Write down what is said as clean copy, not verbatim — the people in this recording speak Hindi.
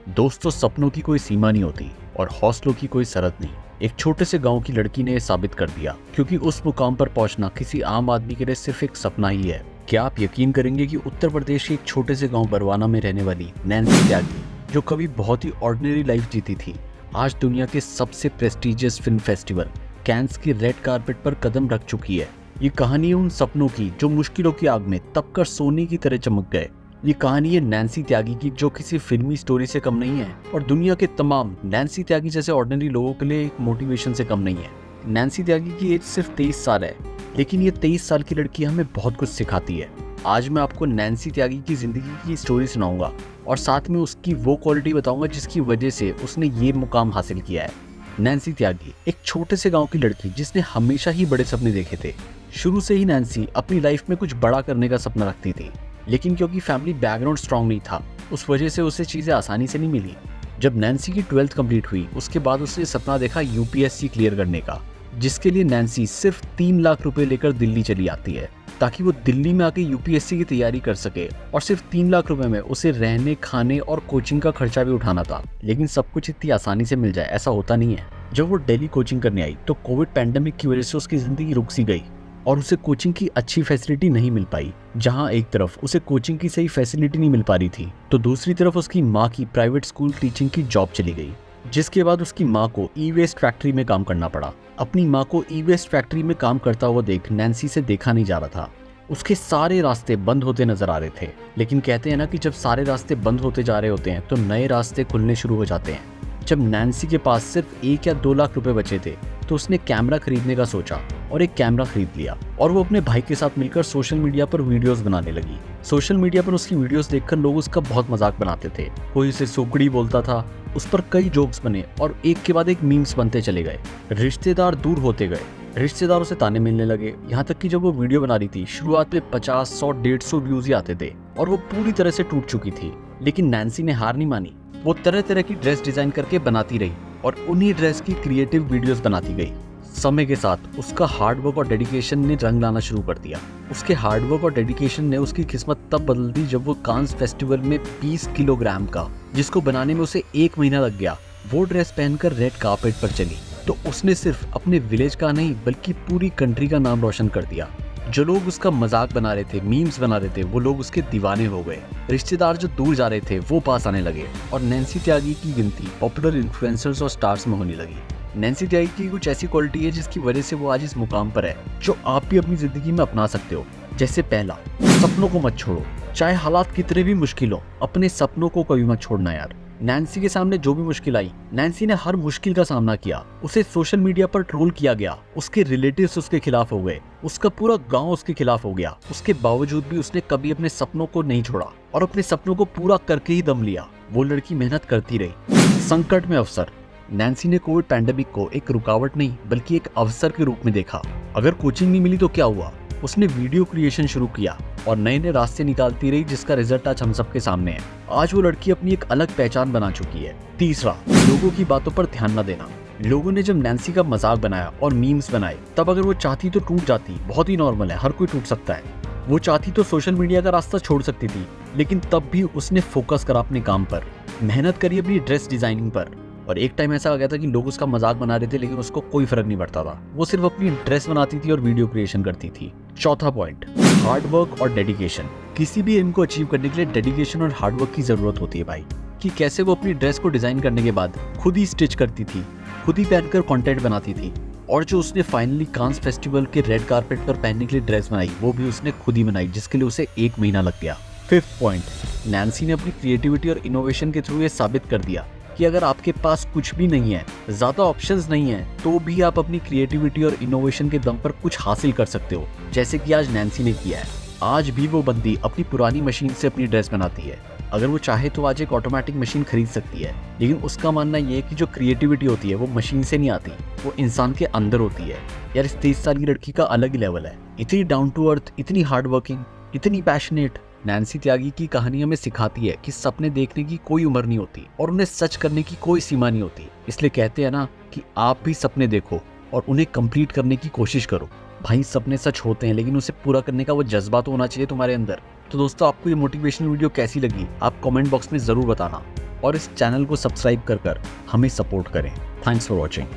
दोस्तों, सपनों की कोई सीमा नहीं होती और हौसलों की कोई शरत नहीं। एक छोटे से गांव की लड़की ने यह साबित कर दिया, क्योंकि उस मुकाम पर पहुंचना किसी आम आदमी के लिए सिर्फ एक सपना ही है। क्या आप यकीन करेंगे कि उत्तर प्रदेश के एक छोटे से गांव बरवाना में रहने वाली नैन्सी त्यागी, जो कभी बहुत ही ऑर्डिनरी लाइफ जीती थी, आज दुनिया के सबसे प्रेस्टिजियस फिल्म फेस्टिवल कैंस की रेड कारपेट पर कदम रख चुकी है। ये कहानी है उन सपनों की जो मुश्किलों की आग में तपकर सोने की तरह चमक गए। ये कहानी है नैन्सी त्यागी की, जो किसी फिल्मी स्टोरी से कम नहीं है और दुनिया के तमाम नैन्सी त्यागी जैसे ऑर्डिनरी लोगों के लिए एक मोटिवेशन से कम नहीं है। नैन्सी त्यागी की एज सिर्फ 23 साल है, लेकिन ये 23 साल की लड़की हमें बहुत कुछ सिखाती है। आज मैं आपको नैन्सी त्यागी की जिंदगी की स्टोरी सुनाऊंगा और साथ में उसकी वो क्वालिटी बताऊंगा जिसकी वजह से उसने ये मुकाम हासिल किया है। नैन्सी त्यागी एक छोटे से गांव की लड़की जिसने हमेशा ही बड़े सपने देखे थे। शुरू से ही नैन्सी अपनी लाइफ में कुछ बड़ा करने का सपना रखती थी, लेकिन क्योंकि फैमिली बैकग्राउंड स्ट्रांग नहीं था, उस वजह से उसे चीजें आसानी से नहीं मिली। जब नैन्सी की 12th कंप्लीट हुई, उसके बाद उसने सपना देखा यूपीएससी क्लियर करने का, जिसके लिए नैन्सी सिर्फ 3 लाख रुपए लेकर दिल्ली चली आती है ताकि वो दिल्ली में आके यूपीएससी की तैयारी कर सके। और सिर्फ 3 लाख रुपए में उसे रहने, खाने और कोचिंग का खर्चा भी उठाना था। लेकिन सब कुछ इतनी आसानी से मिल जाए ऐसा होता नहीं है। जब वो दिल्ली कोचिंग करने आई तो कोविड पैंडेमिक की वजह से उसकी जिंदगी रुक सी गई और उसे कोचिंग की अच्छी फैसिलिटी नहीं मिल पाई। जहां एक तरफ उसे कोचिंग की सही फैसिलिटी नहीं मिल पा रही थी, तो दूसरी तरफ उसकी माँ की प्राइवेट स्कूल टीचिंग की जॉब चली गई, जिसके बाद उसकी माँ को ई वेस्ट फैक्ट्री में काम करना पड़ा। अपनी माँ को ई वेस्ट फैक्ट्री में काम करता हुआ देख नैन्सी से देखा नहीं जा रहा था। उसके सारे रास्ते बंद होते नजर आ रहे थे, लेकिन कहते हैं ना कि जब सारे रास्ते बंद होते जा रहे होते हैं तो नए रास्ते खुलने शुरू हो जाते हैं। जब नैन्सी के पास सिर्फ 1 या 2 लाख रुपए बचे थे, तो उसने कैमरा खरीदने का सोचा और एक कैमरा खरीद लिया और वो अपने भाई के साथ मिलकर सोशल मीडिया पर वीडियोस बनाने लगी। सोशल मीडिया पर उसकी वीडियोस देखकर लोग उसका बहुत मजाक बनाते थे। कोई उसे सुकड़ी बोलता था, उस पर कई जोक्स बने और एक के बाद एक मीम्स बनते चले गए। रिश्तेदार दूर होते गए, रिश्तेदारों से ताने मिलने लगे, यहाँ तक कि जब वो वीडियो बना रही थी शुरुआत में 50, 100, 150 व्यूज ही आते थे और वो पूरी तरह से टूट चुकी थी। लेकिन नैन्सी ने हार नहीं मानी। वो तरह तरह की ड्रेस डिजाइन करके बनाती रही और उन्हीं ड्रेस की क्रिएटिव वीडियोस बनाती गई। समय के साथ उसका हार्डवर्क और डेडिकेशन ने रंग लाना शुरू कर दिया। उसके हार्डवर्क और डेडिकेशन ने उसकी किस्मत तब बदल दी जब वो कांस फेस्टिवल में 20 किलोग्राम का, जिसको बनाने में उसे 1 महीना लग गया, वो ड्रेस पहनकर रेड कार्पेट पर चली। तो उसने सिर्फ अपने विलेज का नहीं बल्कि पूरी कंट्री का नाम रोशन कर दिया। जो लोग उसका मजाक बना रहे थे, मीम्स बना रहे थे, वो लोग उसके दीवाने हो गए। रिश्तेदार जो दूर जा रहे थे वो पास आने लगे और नैन्सी त्यागी की गिनती पॉपुलर इन्फ्लुएंसर्स और स्टार्स में होने लगी। नैन्सी त्यागी की कुछ ऐसी क्वालिटी है जिसकी वजह से वो आज इस मुकाम पर है, जो आप भी अपनी जिंदगी में अपना सकते हो। जैसे पहला, सपनों को मत छोड़ो। चाहे हालात कितने भी मुश्किल हो, अपने सपनों को कभी मत छोड़ना यार। नैन्सी के सामने जो भी मुश्किल आई, नैन्सी ने हर मुश्किल का सामना किया। उसे सोशल मीडिया पर ट्रोल किया गया, उसके रिलेटिव्स उसके खिलाफ हो गए, उसका पूरा गांव उसके खिलाफ हो गया। उसके बावजूद भी उसने कभी अपने सपनों को नहीं छोड़ा और अपने सपनों को पूरा करके ही दम लिया। वो लड़की मेहनत करती रही। संकट में अवसर। नैन्सी ने कोविड पैंडेमिक को एक रुकावट नहीं बल्कि एक अवसर के रूप में देखा। अगर कोचिंग नहीं मिली तो क्या हुआ, उसने वीडियो क्रिएशन शुरू किया और नए नए रास्ते निकालती रही, जिसका रिजल्ट आज हम सबके सामने है। आज वो लड़की अपनी एक अलग पहचान बना चुकी है। तीसरा, लोगों की बातों पर ध्यान न देना। लोगों ने जब नैन्सी का मजाक बनाया और मीम्स बनाए, तब अगर वो चाहती तो टूट जाती, बहुत ही नॉर्मल है, हर कोई टूट सकता है। वो चाहती तो सोशल मीडिया का रास्ता छोड़ सकती थी, लेकिन तब भी उसने फोकस करा अपने काम पर, मेहनत करी अपनी ड्रेस डिजाइनिंग पर। और एक टाइम ऐसा आ गया था कि लोग उसका मजाक बना रहे थे, लेकिन उसको कोई फर्क नहीं पड़ता था। वो सिर्फ अपनी ड्रेस बनाती थी और वीडियो क्रिएशन करती थी। चौथा पॉइंट, हार्डवर्क और डेडिकेशन। किसी भी एम को अचीव करने के लिए डेडिकेशन और हार्डवर्क की जरूरत होती है भाई। कि कैसे वो अपनी ड्रेस को डिजाइन करने के बाद खुद ही स्टिच करती थी, खुद ही पहनकर कंटेंट बनाती थी, और जो उसने फाइनली कांस फेस्टिवल के रेड कारपेट पर पहनने के लिए ड्रेस बनाई, वो भी उसने खुद ही बनाई, जिसके लिए उसे 1 महीना लग गया। फिफ्थ पॉइंट, नैन्सी ने अपनी क्रिएटिविटी और इनोवेशन के थ्रू ये साबित कर दिया कि अगर आपके पास कुछ भी नहीं है, ज्यादा ऑप्शंस नहीं है, तो भी आप अपनी क्रिएटिविटी और इनोवेशन के दम पर कुछ हासिल कर सकते हो, जैसे कि आज नैन्सी ने किया है। आज भी वो बंदी अपनी पुरानी मशीन से अपनी ड्रेस बनाती है। अगर वो चाहे तो आज एक ऑटोमेटिक मशीन खरीद सकती है, लेकिन उसका मानना ये है कि जो क्रिएटिविटी होती है वो मशीन से नहीं आती, वो इंसान के अंदर होती है। यार, इस 23 साल की लड़की का अलग ही लेवल है। इतनी डाउन टू अर्थ, इतनी हार्ड वर्किंग, इतनी पैशनेट। नैन्सी त्यागी की कहानी हमें सिखाती है कि सपने देखने की कोई उम्र नहीं होती और उन्हें सच करने की कोई सीमा नहीं होती। इसलिए कहते हैं ना कि आप भी सपने देखो और उन्हें कंप्लीट करने की कोशिश करो। भाई, सपने सच होते हैं, लेकिन उसे पूरा करने का वो जज्बा तो होना चाहिए तुम्हारे अंदर। तो दोस्तों, आपको ये मोटिवेशनल वीडियो कैसी लगी आप कमेंट बॉक्स में जरूर बताना। और इस चैनल को सब्सक्राइब कर हमें सपोर्ट करें। Thanks for watching.